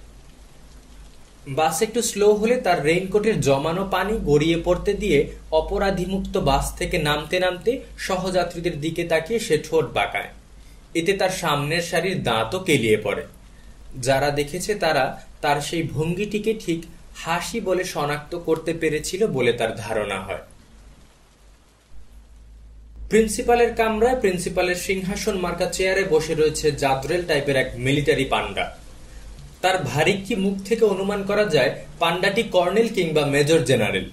বাস একটু স্লো হলে তার রেইনকোটের জমানো পানি গড়িয়ে পড়তে দিয়ে অপরাধীমুক্ত বাস থেকে নামতে নামতে সহযাত্রীদের দিকে তাকিয়ে সে ঠোঁট বাঁকায়। এতে তার সামনের সারির দাঁতও কেলিয়ে পড়ে। যারা দেখেছে তারা তার সেই ভঙ্গিটিকে ঠিক হাসি বলে শনাক্ত করতে পেরেছিল বলে তার ধারণা হয়। প্রিন্সিপালের কামরায় প্রিন্সিপালের সিংহাসন মার্কা চেয়ারে বসে রয়েছে জাদ্রেল টাইপের এক মিলিটারি পান্ডা। তার ভারিক্কি মুখ থেকে অনুমান করা যায় পান্ডাটি কর্নেল কিংবা মেজর জেনারেল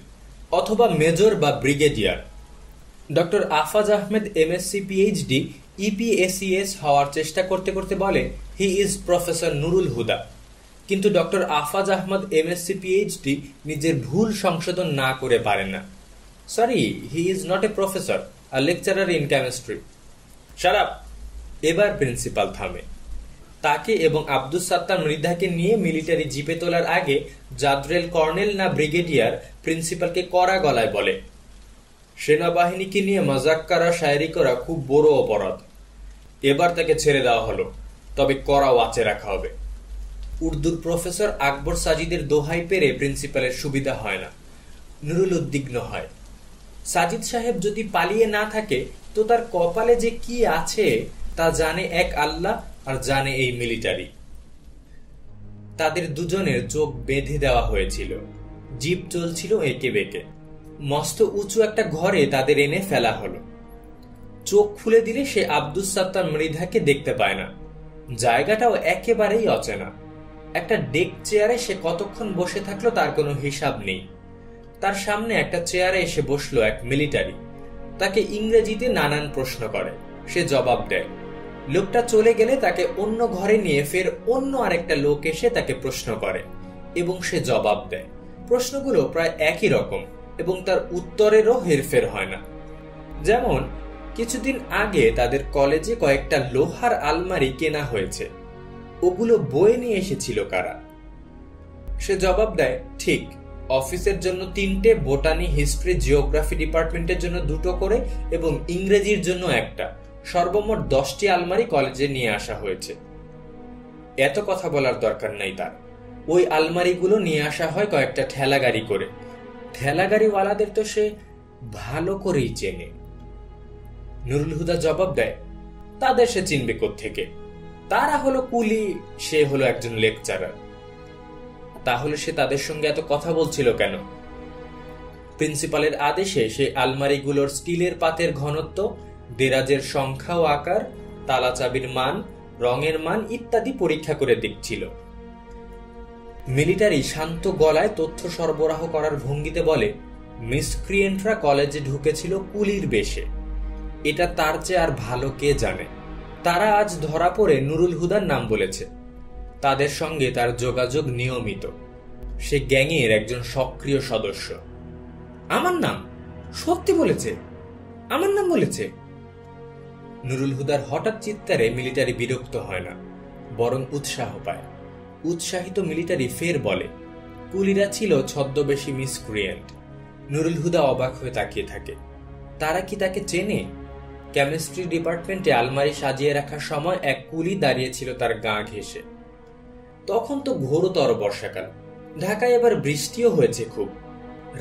অথবা মেজর বা brigadier. Doctor Afaz Ahmed MSc PhD EPACS হওয়ার চেষ্টা করতে করতে বলে, he is professor Nurul Huda. কিন্তু doctor Afaz Ahmed MSc PhD নিজের ভুল সংশোধন না করে পারেন না। Sorry, he is not a professor, a lecturer in chemistry. Shut up. এবার প্রিন্সিপাল থামে। তাকে এবং আব্দুস সাত্তার মৃধাকে নিয়ে মিলিটারি জিপে তোলার আগে জাদ্রেল কর্নেল না ব্রিগেডিয়ার প্রিন্সিপালকে কড়া গলায় বলে, সেনাবাহিনীকে নিয়ে মজাক করা, শায়েরি করা খুব বড় অপরাধ। এবার তাকে ছেড়ে দেওয়া হলো, তবে কড়া ওয়াচে রাখা হবে। উর্দুর প্রফেসর আকবর সাজিদের দোহাই পেরে প্রিন্সিপালের সুবিধা হয় না। নুরুল উদ্বিগ্ন হয়। সাজিদ সাহেব যদি পালিয়ে না থাকে তো তার কপালে যে কি আছে তা জানে এক আল্লাহ আর জানে এই মিলিটারি। তাদের দুজনের চোখ বেঁধে দেওয়া হয়েছিল। জিপ চলছিল এঁকে বেঁকে। মস্ত উঁচু একটা ঘরে তাদের এনে ফেলা হলো। চোখ খুলে দিলে সে আব্দুস সাত্তার মৃধাকে দেখতে পায় না। জায়গাটাও একেবারেই অচেনা। একটা ডেক চেয়ারে সে কতক্ষণ বসে থাকলো তার কোনো হিসাব নেই। তার সামনে একটা চেয়ারে এসে বসলো এক মিলিটারি। তাকে ইংরেজিতে নানান প্রশ্ন করে, সে জবাব দেয়। লোকটা চলে গেলে তাকে অন্য ঘরে নিয়ে ফের অন্য আরেকটা লোক এসে তাকে প্রশ্ন করে এবং সে জবাব দেয়। প্রশ্নগুলো প্রায় একই রকম এবং তার উত্তরেরও হেরফের হয় না। যেমন, কিছুদিন আগে তাদের কলেজে কয়েকটা লোহার আলমারি কেনা হয়েছে, ওগুলো বয়ে নিয়ে এসেছিল কারা? সে জবাব দেয়, ঠিক, অফিসের জন্য 3টে, বোটানি, হিস্ট্রি, জিওগ্রাফি ডিপার্টমেন্টের জন্য 2টো করে এবং ইংরেজির জন্য 1টা, সর্বমোট 10টি আলমারি কলেজে নিয়ে আসা হয়েছে। এত কথা বলার দরকার নাই তার। ওই আলমারিগুলো নিয়ে আসা হয় কয়েকটা ঠেলাগাড়ি করে। ঠেলাগাড়িওয়ালাদের তো সে ভালো করেই চেনে। নুরুল হুদা জবাব দেয়, তাদের সে চিনবে কোত্থেকে? তারা হলো কুলি, সে হলো একজন লেকচারার। তাহলে সে তাদের সঙ্গে এত কথা বলছিল কেন? প্রিন্সিপালের আদেশে সে আলমারিগুলোর স্টিলের পাতের ঘনত্ব, দেরাজের সংখ্যা ও আকার, তালা চাবির মান, রঙের মান ইত্যাদি পরীক্ষা করে দেখছিল। মিলিটারি শান্ত গলায় তথ্য সরবরাহ করার ভঙ্গিতে বলে, মিসক্রিয়েন্টরা কলেজে ঢুকেছিল কুলির বেশে। এটা তার চেয়ে আর ভালো কে জানে। তারা আজ ধরা পড়ে নুরুল হুদার নাম বলেছে। তাদের সঙ্গে তার যোগাযোগ নিয়মিত। সে গ্যাংয়ের একজন সক্রিয় সদস্য। আমার নাম? সত্যি বলেছে? আমার নাম বলেছে? নুরুল হুদার হঠাৎ চিৎকারে মিলিটারি বিরক্ত হয় না, বরং উৎসাহ পায়। উৎসাহিত মিলিটারি ফের বলে, কুলিরা ছিল ছদ্মবেশী মিসক্রিয়েন্ট। নুরুল হুদা অবাক হয়ে তাকিয়ে থাকে। তারা কি তাকে চেনে? কেমিস্ট্রি ডিপার্টমেন্টে আলমারি সাজিয়ে রাখার সময় এক কুলি দাঁড়িয়েছিল তার গা ঘেঁষে। তখন তো ঘোরতর বর্ষাকাল। ঢাকায় এবার বৃষ্টিও হয়েছে খুব।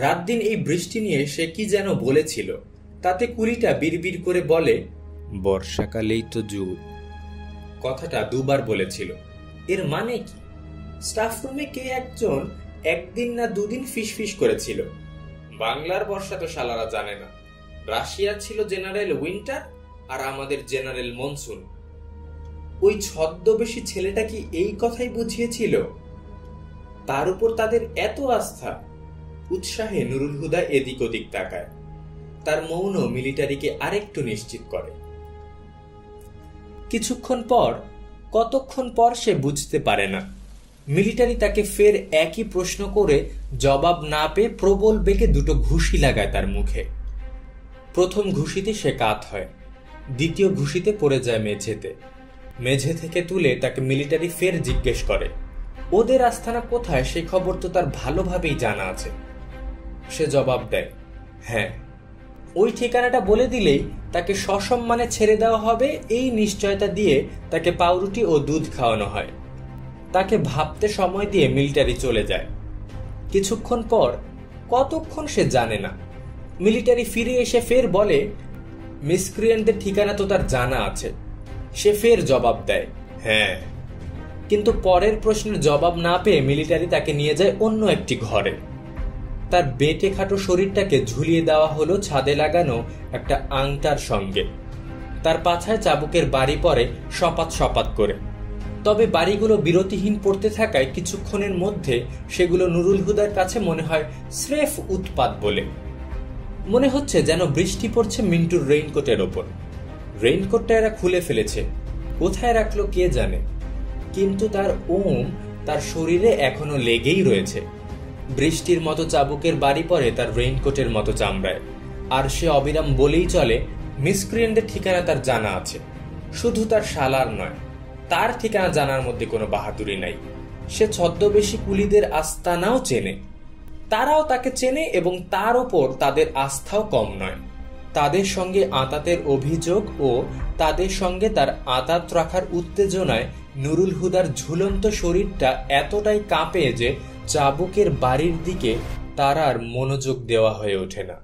রাত দিন এই বৃষ্টি নিয়ে সে কি যেন বলেছিল। তাতে কুলিটা বিড়বিড় করে বলে, বর্ষাকালেই তো জুর। কথাটা 2বার বলেছিল। এর মানে কি? স্টাফরুমে কে একজন একদিন না 2 দিন ফিসফিস করেছিল, বাংলার বর্ষা তো শালারা জানে না। রাশিয়া ছিল জেনারেল উইন্টার আর আমাদের জেনারেল মনসুন। ওই ছদ্মবেশী ছেলেটা কি এই কথাই বুঝিয়েছিল? তার উপর তাদের এত আস্থা। উৎসাহে নুরুল হুদা এদিক ওদিক তাকায়। তার মৌন মিলিটারিকে আরেকটু নিশ্চিত করে। কিছুক্ষণ পর, কতক্ষণ পর সে বুঝতে পারে না, মিলিটারি তাকে ফের একই প্রশ্ন করে জবাব না পেয়ে প্রবল বেগে 2টো ঘুষি লাগায় তার মুখে। প্রথম ঘুষিতে সে কাত হয়, দ্বিতীয় ঘুষিতে পড়ে যায় মেঝেতে। মেঝে থেকে তুলে তাকে মিলিটারি ফের জিজ্ঞেস করে, ওদের আস্তানা কোথায় সে খবর তো তার ভালোভাবেই জানা আছে। সে জবাব দেয়, হ্যাঁ, ওই ঠিকানাটা বলে দিলেই তাকে সসম্মানে ছেড়ে দেওয়া হবে, এই নিশ্চয়তা দিয়ে তাকে পাউরুটি ও দুধ খাওয়ানো হয়। তাকে ভাবতে সময় দিয়ে মিলিটারি চলে যায়। কিছুক্ষণ পর, কতক্ষণ সে জানে না, মিলিটারি ফিরে এসে ফের বলে, মিসক্রিয়েন্টদের ঠিকানা তো তার জানা আছে। সে ফের জবাব দেয়, হ্যাঁ। কিন্তু পরের প্রশ্নের জবাব না পেয়ে মিলিটারি তাকে নিয়ে যায় অন্য একটি ঘরে। তার বেঁটে খাটো শরীরটাকে ঝুলিয়ে দেওয়া হলো ছাদে লাগানো একটা আংটার সঙ্গে। তার পাছায় চাবুকের বাড়ি পড়ে সপাত সপাত করে। তবে বাড়িগুলো বিরতিহীন পড়তে থাকায় কিছুক্ষণের মধ্যে সেগুলো নুরুল হুদার কাছে মনে হয় স্রেফ উৎপাত বলে। মনে হচ্ছে যেন বৃষ্টি পড়ছে মিন্টুর রেইনকোটের ওপর। রেইনকোটটা এরা খুলে ফেলেছে, কোথায় রাখলো কে জানে। কিন্তু তার ওম তার শরীরে এখনো লেগেই রয়েছে। বৃষ্টির মতো চাবুকের বাড়ি পড়ে তার রেইনকোটের মতো চামড়ায়। আর সে অবিরাম বলেই চলে, মিসক্রিয়েন্টদের ঠিকানা তার জানা আছে। শুধু তার শালার নয়, তার ঠিকানা জানার মধ্যে কোনো বাহাদুরি নাই। সে ছদ্মবেশী কুলিদের আস্তানাও চেনে, তারাও তাকে চেনে এবং তার ওপর তাদের আস্থাও কম নয়। তাদের সঙ্গে আঁতাতের অভিযোগ ও তাদের সঙ্গে তার আঁতাত রাখার উত্তেজনায় নুরুল হুদার ঝুলন্ত শরীরটা এতটাই কাঁপে যে চাবুকের বাড়ির দিকে তার আর মনোযোগ দেওয়া হয়ে ওঠে না।